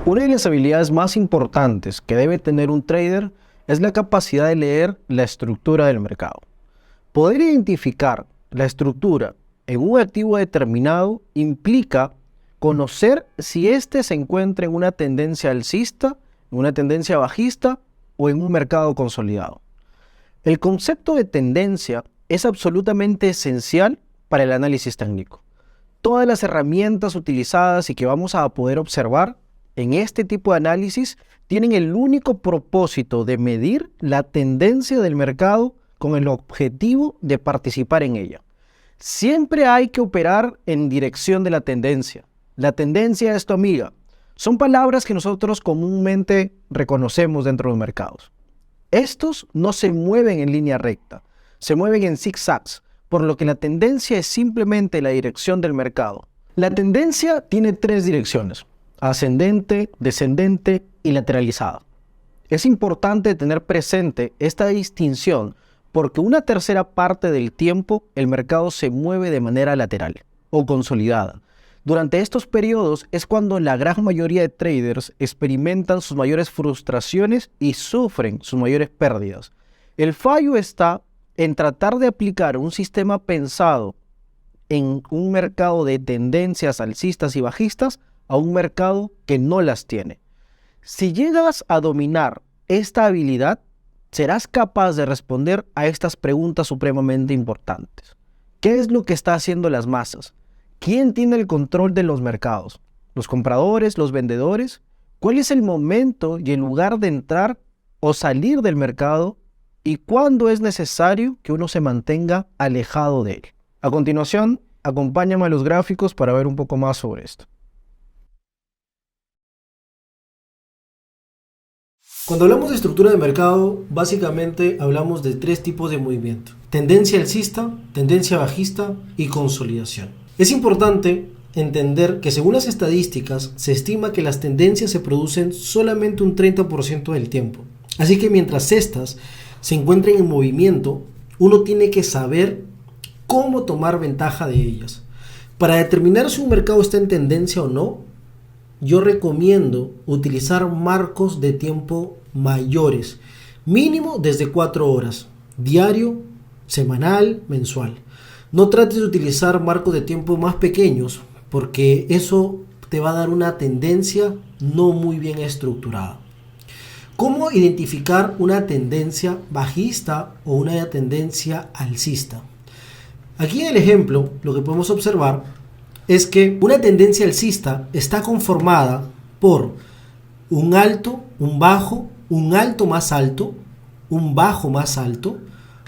Una de las habilidades más importantes que debe tener un trader es la capacidad de leer la estructura del mercado. Poder identificar la estructura en un activo determinado implica conocer si éste se encuentra en una tendencia alcista, en una tendencia bajista o en un mercado consolidado. El concepto de tendencia es absolutamente esencial para el análisis técnico. Todas las herramientas utilizadas y que vamos a poder observar en este tipo de análisis tienen el único propósito de medir la tendencia del mercado con el objetivo de participar en ella. Siempre hay que operar en dirección de la tendencia. La tendencia es tu amiga. Son palabras que nosotros comúnmente reconocemos dentro de los mercados. Estos no se mueven en línea recta, se mueven en zigzags, por lo que la tendencia es simplemente la dirección del mercado. La tendencia tiene tres direcciones: ascendente, descendente y lateralizada. Es importante tener presente esta distinción porque una tercera parte del tiempo el mercado se mueve de manera lateral o consolidada. Durante estos periodos es cuando la gran mayoría de traders experimentan sus mayores frustraciones y sufren sus mayores pérdidas. El fallo está en tratar de aplicar un sistema pensado en un mercado de tendencias alcistas y bajistas a un mercado que no las tiene. Si llegas a dominar esta habilidad, serás capaz de responder a estas preguntas supremamente importantes. ¿Qué es lo que está haciendo las masas? ¿Quién tiene el control de los mercados? ¿Los compradores? ¿Los vendedores? ¿Cuál es el momento y el lugar de entrar o salir del mercado? ¿Y cuándo es necesario que uno se mantenga alejado de él? A continuación, acompáñame a los gráficos para ver un poco más sobre esto. Cuando hablamos de estructura de mercado, básicamente hablamos de tres tipos de movimiento: tendencia alcista, tendencia bajista y consolidación. Es importante entender que según las estadísticas se estima que las tendencias se producen solamente un 30% del tiempo. Así que mientras estas se encuentren en movimiento, uno tiene que saber cómo tomar ventaja de ellas. Para determinar si un mercado está en tendencia o no, yo recomiendo utilizar marcos de tiempo mayores, mínimo desde 4 horas, diario, semanal, mensual. No trates de utilizar marcos de tiempo más pequeños porque eso te va a dar una tendencia no muy bien estructurada. ¿Cómo identificar una tendencia bajista o una tendencia alcista? Aquí en el ejemplo lo que podemos observar es que una tendencia alcista está conformada por un alto, un bajo, un alto más alto, un bajo más alto,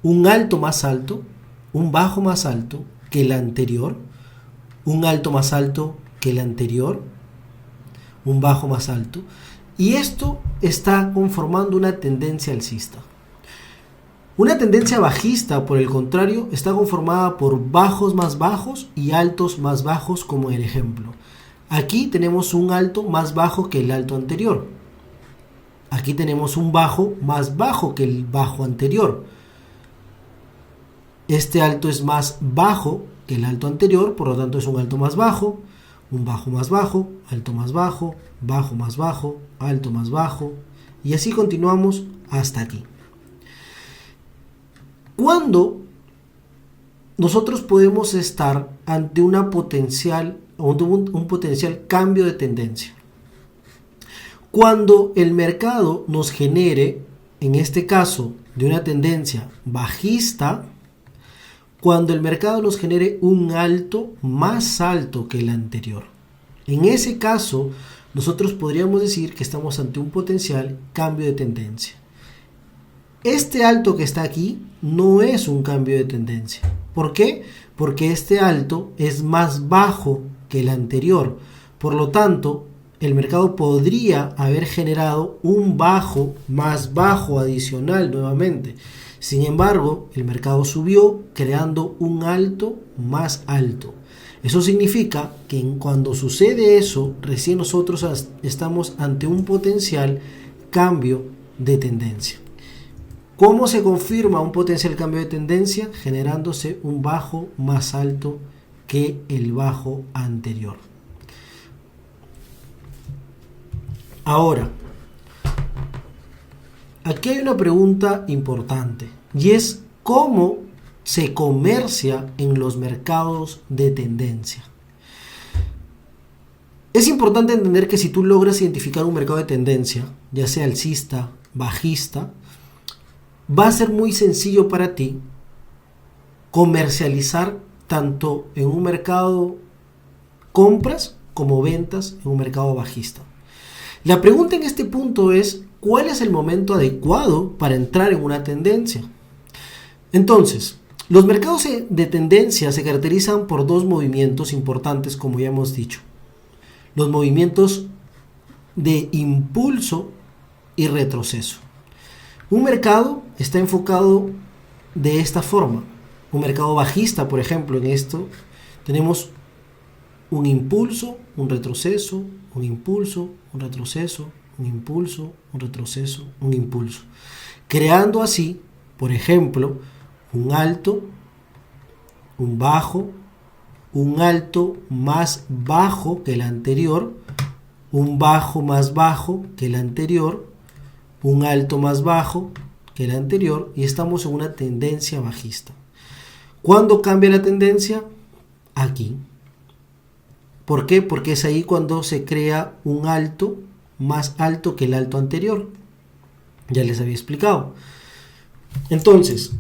un alto más alto, un bajo más alto que el anterior, un alto más alto que el anterior, un bajo más alto, y esto está conformando una tendencia alcista. Una tendencia bajista, por el contrario, está conformada por bajos más bajos y altos más bajos, como en el ejemplo. Aquí tenemos un alto más bajo que el alto anterior. Aquí tenemos un bajo más bajo que el bajo anterior. Este alto es más bajo que el alto anterior, por lo tanto es un alto más bajo, un bajo más bajo, alto más bajo, bajo más bajo, alto más bajo, y así continuamos hasta aquí. ¿Cuándo nosotros podemos estar ante un potencial cambio de tendencia? Cuando el mercado nos genere, en este caso, de una tendencia bajista, cuando el mercado nos genere un alto más alto que el anterior. En ese caso, nosotros podríamos decir que estamos ante un potencial cambio de tendencia. Este alto que está aquí no es un cambio de tendencia. ¿Por qué? Porque este alto es más bajo que el anterior. Por lo tanto, el mercado podría haber generado un bajo más bajo adicional nuevamente. Sin embargo, el mercado subió creando un alto más alto. Eso significa que cuando sucede eso, recién nosotros estamos ante un potencial cambio de tendencia. ¿Cómo se confirma un potencial cambio de tendencia? Generándose un bajo más alto que el bajo anterior. Ahora, aquí hay una pregunta importante y es ¿cómo se comercia en los mercados de tendencia? Es importante entender que si tú logras identificar un mercado de tendencia, ya sea alcista, bajista, va a ser muy sencillo para ti comercializar tanto en un mercado compras como ventas en un mercado bajista. La pregunta en este punto es, ¿cuál es el momento adecuado para entrar en una tendencia? Entonces, los mercados de tendencia se caracterizan por dos movimientos importantes, como ya hemos dicho. Los movimientos de impulso y retroceso. Un mercado está enfocado de esta forma. Un mercado bajista, por ejemplo, en esto tenemos un impulso, un retroceso, un impulso, un retroceso, un impulso, un retroceso, un impulso. Creando así, por ejemplo, un alto, un bajo, un alto más bajo que el anterior, un bajo más bajo que el anterior, un alto más bajo que el anterior y estamos en una tendencia bajista. ¿Cuándo cambia la tendencia? Aquí. ¿Por qué? Porque es ahí cuando se crea un alto más alto que el alto anterior. Ya les había explicado. Entonces,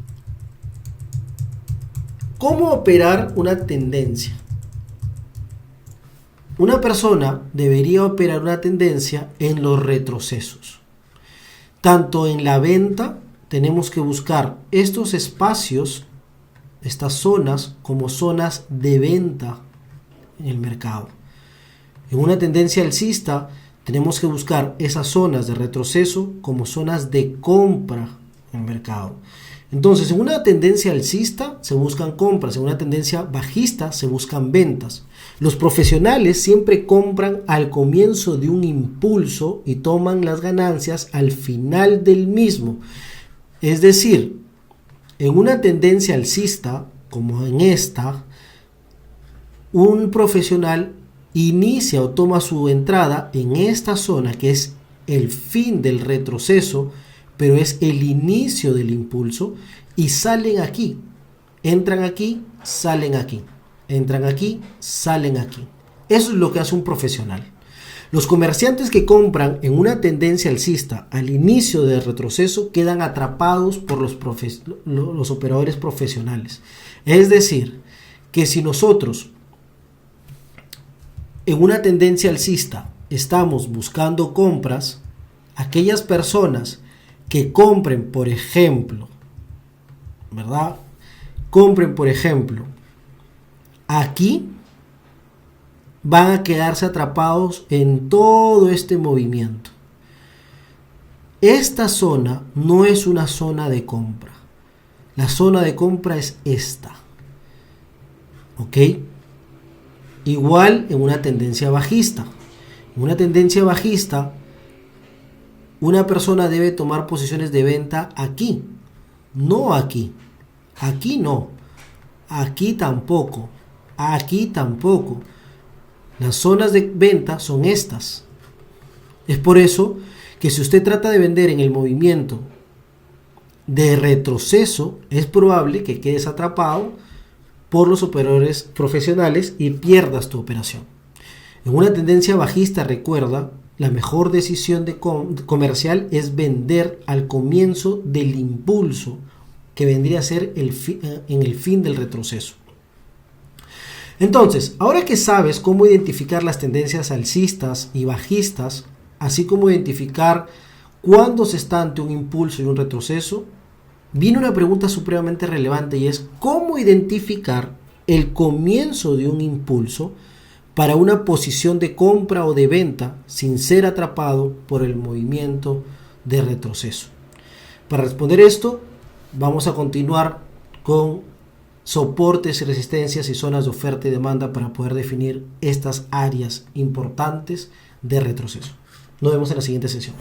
¿cómo operar una tendencia? Una persona debería operar una tendencia en los retrocesos. Tanto en la venta, tenemos que buscar estos espacios, estas zonas, como zonas de venta en el mercado. En una tendencia alcista, tenemos que buscar esas zonas de retroceso como zonas de compra en el mercado. Entonces, en una tendencia alcista se buscan compras, en una tendencia bajista se buscan ventas. Los profesionales siempre compran al comienzo de un impulso y toman las ganancias al final del mismo. Es decir, en una tendencia alcista, como en esta, un profesional inicia o toma su entrada en esta zona que es el fin del retroceso, pero es el inicio del impulso y salen aquí, entran aquí, salen aquí, entran aquí, salen aquí. Eso es lo que hace un profesional. Los comerciantes que compran en una tendencia alcista al inicio del retroceso quedan atrapados por los operadores profesionales. Es decir, que si nosotros en una tendencia alcista estamos buscando compras, aquellas personas que compren, por ejemplo, ¿verdad? Compren, por ejemplo, aquí, van a quedarse atrapados en todo este movimiento. Esta zona no es una zona de compra. La zona de compra es esta. ¿Ok? Igual en una tendencia bajista. En una tendencia bajista, una persona debe tomar posiciones de venta aquí, no aquí. Aquí no. Aquí tampoco. Aquí tampoco. Las zonas de venta son estas. Es por eso que si usted trata de vender en el movimiento de retroceso, es probable que quedes atrapado por los operadores profesionales y pierdas tu operación. En una tendencia bajista, recuerda, la mejor decisión comercial es vender al comienzo del impulso, que vendría a ser en el fin del retroceso. Entonces, ahora que sabes cómo identificar las tendencias alcistas y bajistas, así como identificar cuándo se está ante un impulso y un retroceso, viene una pregunta supremamente relevante y es ¿cómo identificar el comienzo de un impulso para una posición de compra o de venta sin ser atrapado por el movimiento de retroceso? Para responder esto, vamos a continuar con soportes, resistencias y zonas de oferta y demanda para poder definir estas áreas importantes de retroceso. Nos vemos en la siguiente sesión.